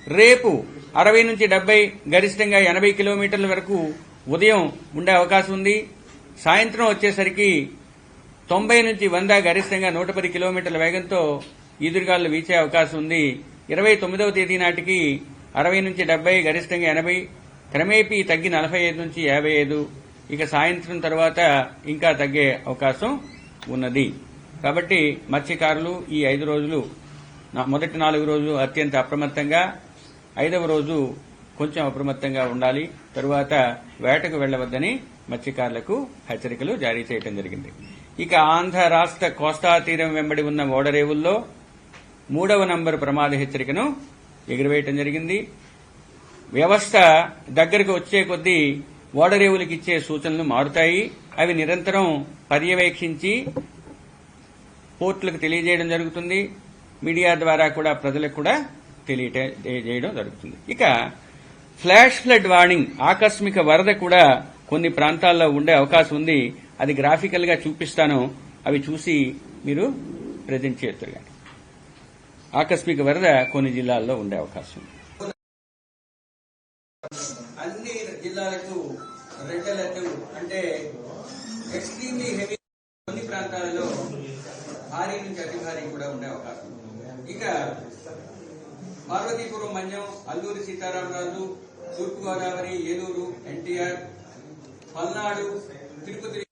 రేపు 60 నుంచి 70 గరిష్టంగా 80 కిలోమీటర్ల వరకు ఉదయం ఉండే అవకాశం ఉంది. సాయంత్రం వచ్చేసరికి 90 నుంచి 100 గరిష్టంగా 110 కిలోమీటర్ల వేగంతో ఈదురుగాలులు వీచే అవకాశం ఉంది. 29వ తేదీ నాటికి 60 నుంచి 70 గరిష్టంగా 80 క్రమేపీ తగ్గి 45 నుంచి 55. ఇక సాయంత్రం తర్వాత ఇంకా తగ్గే అవకాశం ఉన్నది. కాబట్టి మత్స్యకారులు ఈ 5 రోజులు మొదటి 4 రోజులు అత్యంత అప్రమత్తంగా, 5వ రోజు కొంచెం అప్రమత్తంగా ఉండాలి. తరువాత వేటకు వెళ్లవద్దని మత్స్యకారులకు హెచ్చరికలు జారీ చేయడం జరిగింది. ఇక ఆంధ్ర రాష్ట్ర కోస్తా తీరం వెంబడి ఉన్న ఓడరేవుల్లో 3వ నంబరు ప్రమాద హెచ్చరికను ఎగురవేయటం జరిగింది. వ్యవస్థ దగ్గరకు వచ్చే కొద్దీ ఓడరేవులకు ఇచ్చే సూచనలు మారుతాయి. అవి నిరంతరం పర్యవేక్షించి పోర్టులకు తెలియజేయడం జరుగుతుంది. మీడియా ద్వారా కూడా ప్రజలకు కూడా తెలియజేయడం జరుగుతుంది. ఇక ఫ్లాష్ ఫ్లడ్ వార్నింగ్, ఆకస్మిక వరద కూడా కొన్ని ప్రాంతాల్లో ఉండే అవకాశం ఉంది. అది గ్రాఫికల్ గా చూపిస్తాను, అవి చూసి మీరు ప్రజెంట్ చేయొచ్చు. కానీ ఆకస్మిక వరద కొన్ని జిల్లాల్లో ఉండే అవకాశం ఉంది. అన్ని జిల్లాలకు రెడ్ అలర్ట్ అంటే ఎక్స్ట్రీమ్లీ హెవీ, కొన్ని ప్రాంతాలలో భారీ నుంచి అతి భారీ కూడా ఉండే అవకాశం ఉంది. ఇక పార్వతీపురం, మన్యం, అల్లూరి సీతారామరాజు, తూర్పుగోదావరి, ఏలూరు, ఎన్టీఆర్, పల్నాడు, తిరుపతి